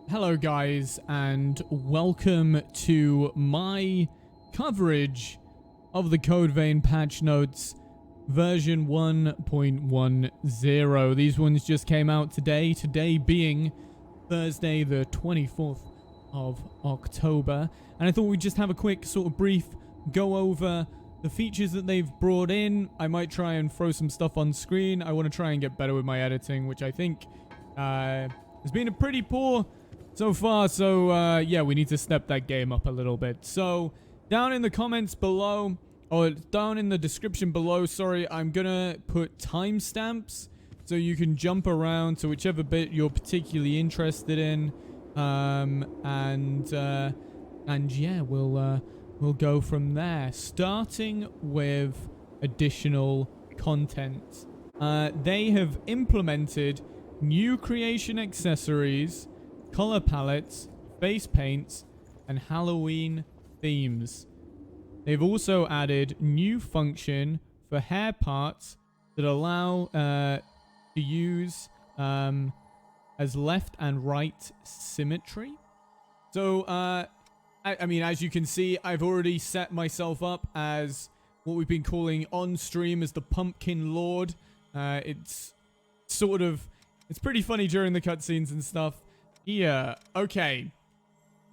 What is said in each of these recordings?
Hello guys, and welcome to my coverage of the Code Vein patch notes version 1.10. These ones just came out today being Thursday the 24th of October, and I thought we'd just have a quick sort of brief go over the features that they've brought in. I might try and throw some stuff on screen. I want to try and get better with my editing, which I think has been a pretty poor so far, so yeah, we need to step that game up a little bit. So down in the comments below, or down in the description below, sorry, I'm gonna put timestamps so you can jump around to whichever bit you're particularly interested in, and yeah, we'll go from there, starting with additional content. They have implemented new creation accessories, color palettes, face paints, and Halloween themes. They've also added new function for hair parts that allow to use as left and right symmetry. So, I mean, as you can see, I've already set myself up as what we've been calling on stream as the Pumpkin Lord. It's pretty funny during the cutscenes and stuff. Yeah, okay.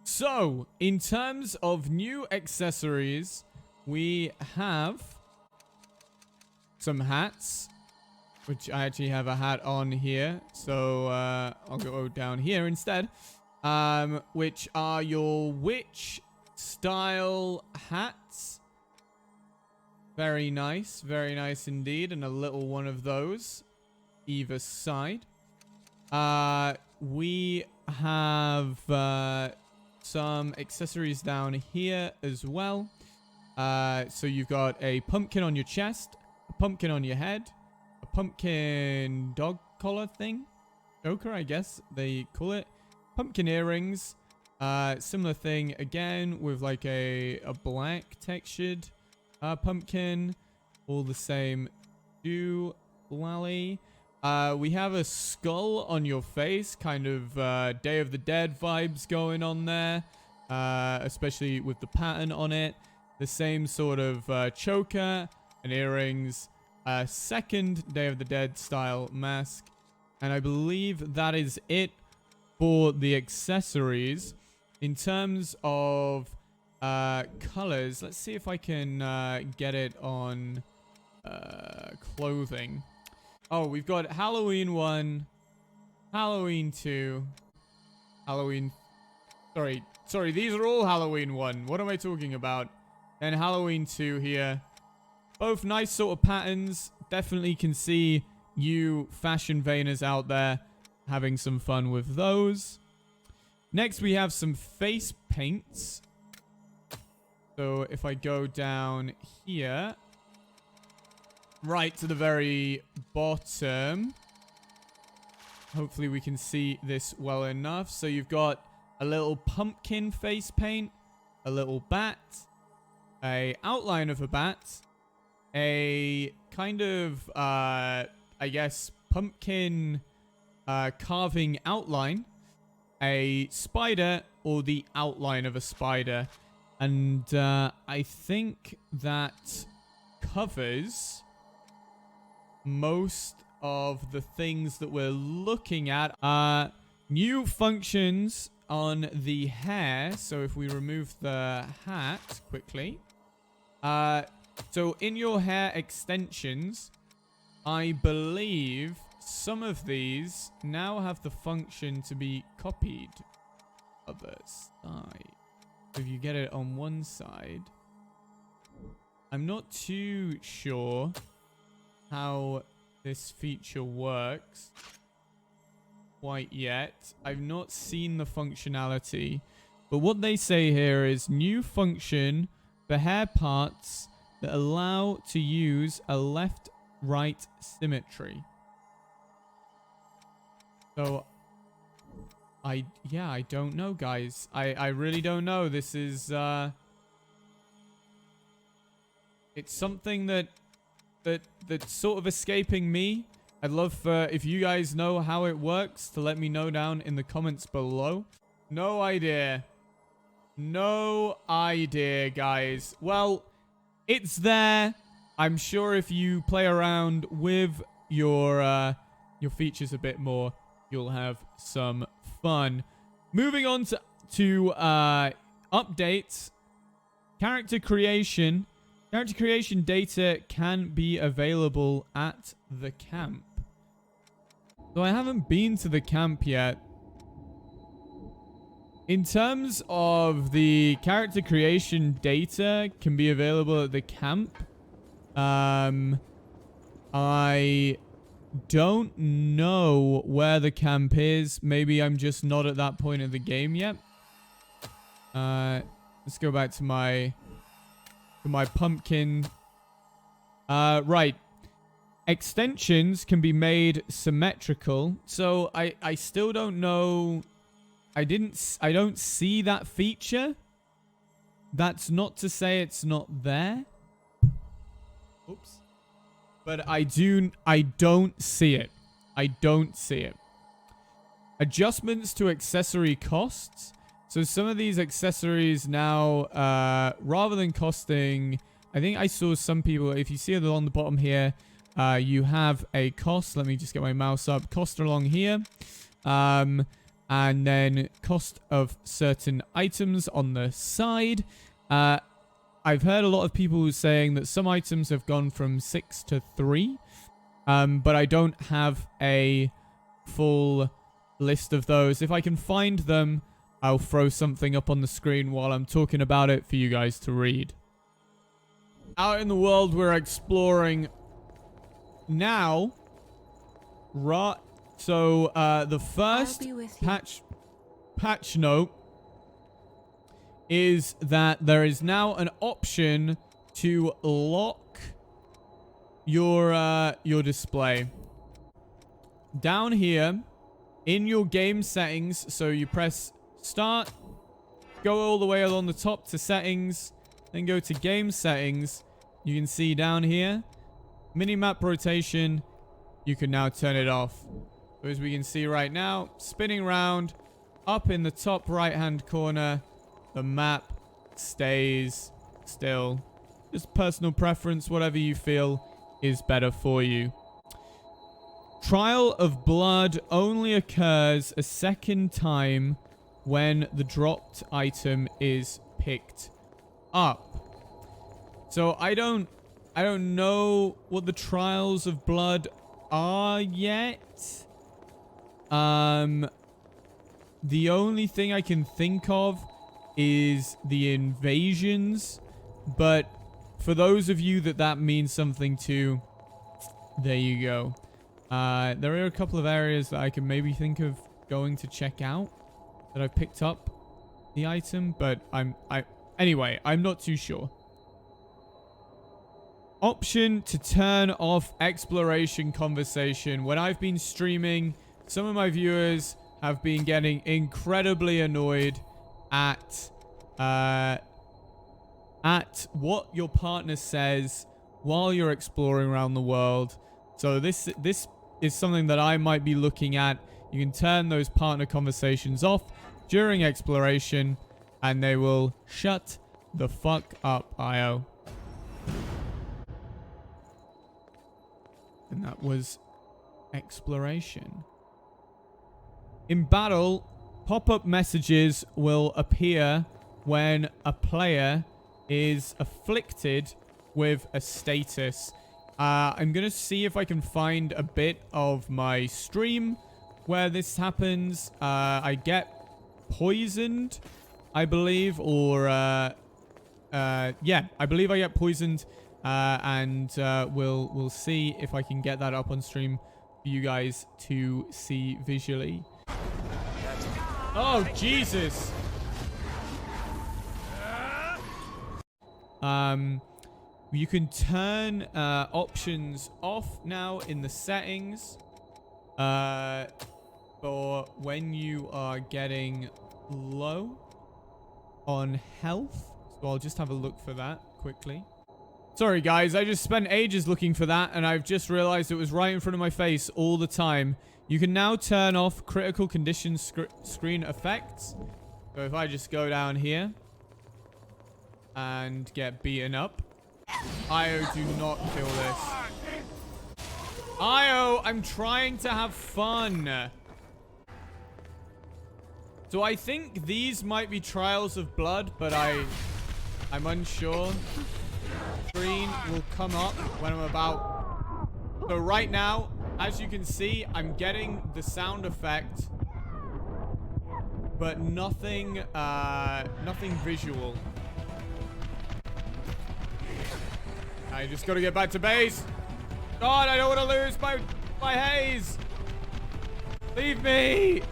So, in terms of new accessories, we have some hats, which I actually have a hat on here, so I'll go down here instead, which are your witch style hats. Very nice indeed, and a little one of those either side. We have some accessories down here as well. So you've got a pumpkin on your chest, a pumpkin on your head, a pumpkin dog collar thing, choker I guess they call it, pumpkin earrings, similar thing again with like a black textured pumpkin, all the same lally. We have a skull on your face, kind of Day of the Dead vibes going on there, especially with the pattern on it. The same sort of choker and earrings, second Day of the Dead style mask, and I believe that is it for the accessories. In terms of colors, let's see if I can get it on clothing. Oh, we've got Halloween 1, Halloween 2, Halloween... Sorry, these are all Halloween 1. What am I talking about? And Halloween 2 here. Both nice sort of patterns. Definitely can see you fashion veiners out there having some fun with those. Next, we have some face paints. So if I go down here, right to the very bottom. Hopefully we can see this well enough. So you've got a little pumpkin face paint, a little bat, a outline of a bat, a kind of, I guess, pumpkin carving outline, a spider, or the outline of a spider. And I think that covers most of the things that we're looking at. New functions on the hair. So if we remove the hat quickly. So in your hair extensions, I believe some of these now have the function to be copied other side. If you get it on one side, I'm not too sure how this feature works quite yet. I've not seen the functionality, but what they say here is new function for hair parts that allow to use a left-right symmetry. So I don't know, guys. I really don't know. This is it's something that's sort of escaping me. I'd love for, if you guys know how it works, to let me know down in the comments below. No idea. No idea, guys. Well, it's there. I'm sure if you play around with your features a bit more, you'll have some fun. Moving on to updates. Character creation. Character creation data can be available at the camp. So I haven't been to the camp yet. In terms of the character creation data can be available at the camp, I don't know where the camp is. Maybe I'm just not at that point of the game yet. Let's go back to my pumpkin. Right. Extensions can be made symmetrical. So I still don't know. I don't see that feature. That's not to say it's not there. Oops. But I don't see it. I don't see it. Adjustments to accessory costs. So some of these accessories now, rather than costing, I think I saw some people, if you see it on the bottom here, you have a cost. Let me just get my mouse up. Cost along here. And then cost of certain items on the side. I've heard a lot of people saying that some items have gone from 6 to 3. But I don't have a full list of those. If I can find them, I'll throw something up on the screen while I'm talking about it for you guys to read. Out in the world, we're exploring now. Right. So, the first patch note is that there is now an option to lock your display. Down here in your game settings, so you press start, go all the way along the top to settings, then go to game settings. You can see down here, minimap rotation, you can now turn it off. So as we can see right now, spinning round, up in the top right-hand corner, the map stays still. Just personal preference, whatever you feel is better for you. Trial of Blood only occurs a second time when the dropped item is picked up. So I don't know what the Trials of Blood are yet. The only thing I can think of is the invasions, but for those of you that means something to, there you go. There are a couple of areas that I can maybe think of going to check out that I've picked up the item, but anyway, I'm not too sure. Option to turn off exploration conversation. When I've been streaming, some of my viewers have been getting incredibly annoyed at what your partner says while you're exploring around the world. So this is something that I might be looking at. You can turn those partner conversations off during exploration, and they will shut the fuck up, IO. And that was exploration. In battle, pop-up messages will appear when a player is afflicted with a status. I'm going to see if I can find a bit of my stream where this happens. I get poisoned, I believe, or yeah, I believe I get poisoned, and we'll see if I can get that up on stream for you guys to see visually. Oh, Jesus. You can turn options off now in the settings for when you are getting low on health. So I'll just have a look for that quickly. Sorry, guys. I just spent ages looking for that, and I've just realized it was right in front of my face all the time. You can now turn off critical condition screen effects. So if I just go down here and get beaten up. Io, do not kill this. Io, I'm trying to have fun. So I think these might be Trials of Blood, but I'm unsure. Screen will come up when I'm about. So right now, as you can see, I'm getting the sound effect, but nothing visual. I just gotta get back to base. God, I don't want to lose my haze. Leave me.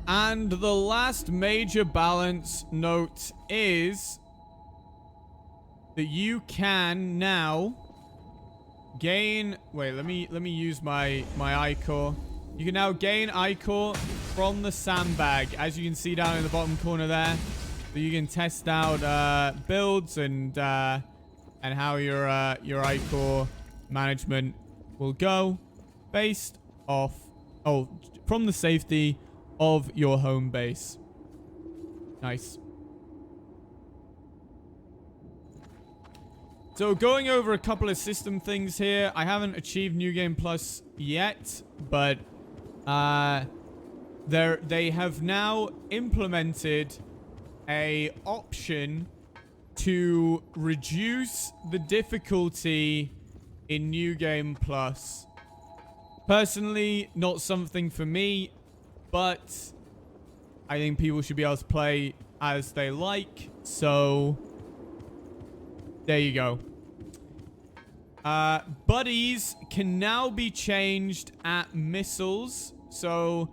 And the last major balance note is that you can now gain. Wait, let me use my iCore. You can now gain iCore from the sandbag, as you can see down in the bottom corner there. So you can test out builds and how your iCore management will go based off from the safety of your home base. Nice. So going over a couple of system things here. I haven't achieved New Game Plus yet, but they have now implemented a option to reduce the difficulty in New Game Plus. Personally, not something for me, but I think people should be able to play as they like. So there you go. Buddies can now be changed at missiles. So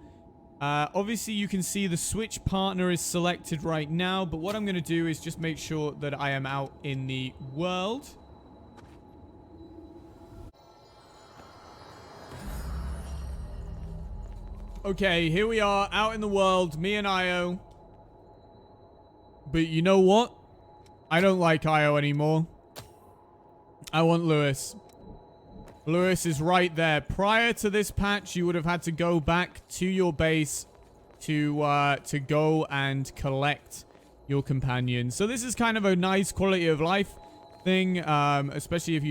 obviously you can see the switch partner is selected right now, but what I'm going to do is just make sure that I am out in the world. Okay, here we are out in the world, me and Io. But you know what? I don't like Io anymore. I want Lewis. Lewis is right there. Prior to this patch, you would have had to go back to your base to go and collect your companion. So this is kind of a nice quality of life thing, especially if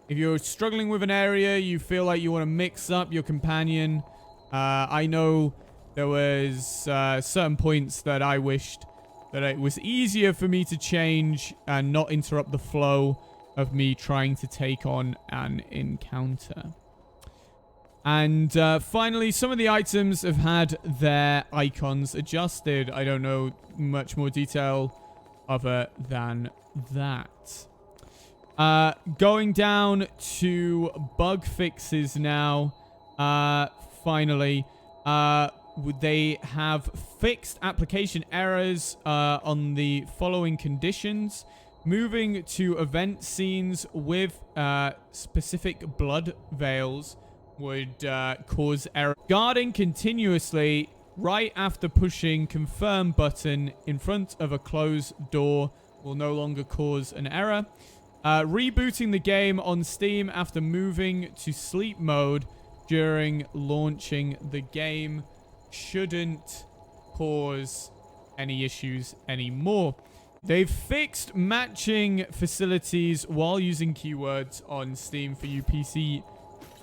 you're struggling with an area, you feel like you want to mix up your companion. I know there was certain points that I wished that it was easier for me to change and not interrupt the flow of me trying to take on an encounter. And finally, some of the items have had their icons adjusted. I don't know much more detail other than that. Going down to bug fixes now. Finally, they have fixed application errors on the following conditions. Moving to event scenes with specific blood veils would cause error. Guarding continuously right after pushing confirm button in front of a closed door will no longer cause an error. Rebooting the game on Steam after moving to sleep mode during launching the game shouldn't cause any issues anymore. They've fixed matching facilities while using keywords on Steam for you PC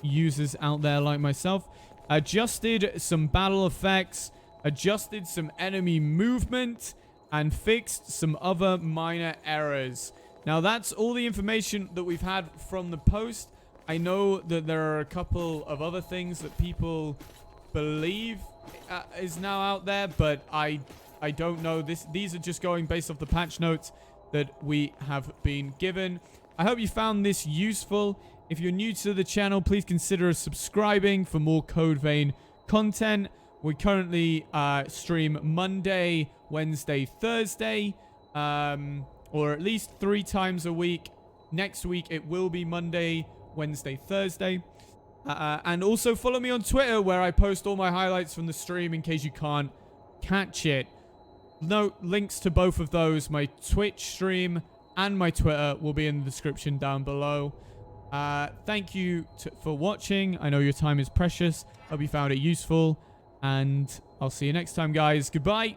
users out there like myself. Adjusted some battle effects, adjusted some enemy movement, and fixed some other minor errors. Now that's all the information that we've had from the post. I know that there are a couple of other things that people believe is now out there, but I don't know. These are just going based off the patch notes that we have been given. I hope you found this useful. If you're new to the channel, please consider subscribing for more Code Vein content. We currently stream Monday, Wednesday, Thursday, or at least 3 times a week. Next week, it will be Monday, Wednesday, Thursday. And also follow me on Twitter, where I post all my highlights from the stream in case you can't catch it. Note, links to both of those, my Twitch stream and my Twitter, will be in the description down below. Thank you for watching. I know your time is precious. Hope you found it useful. And I'll see you next time, guys. Goodbye.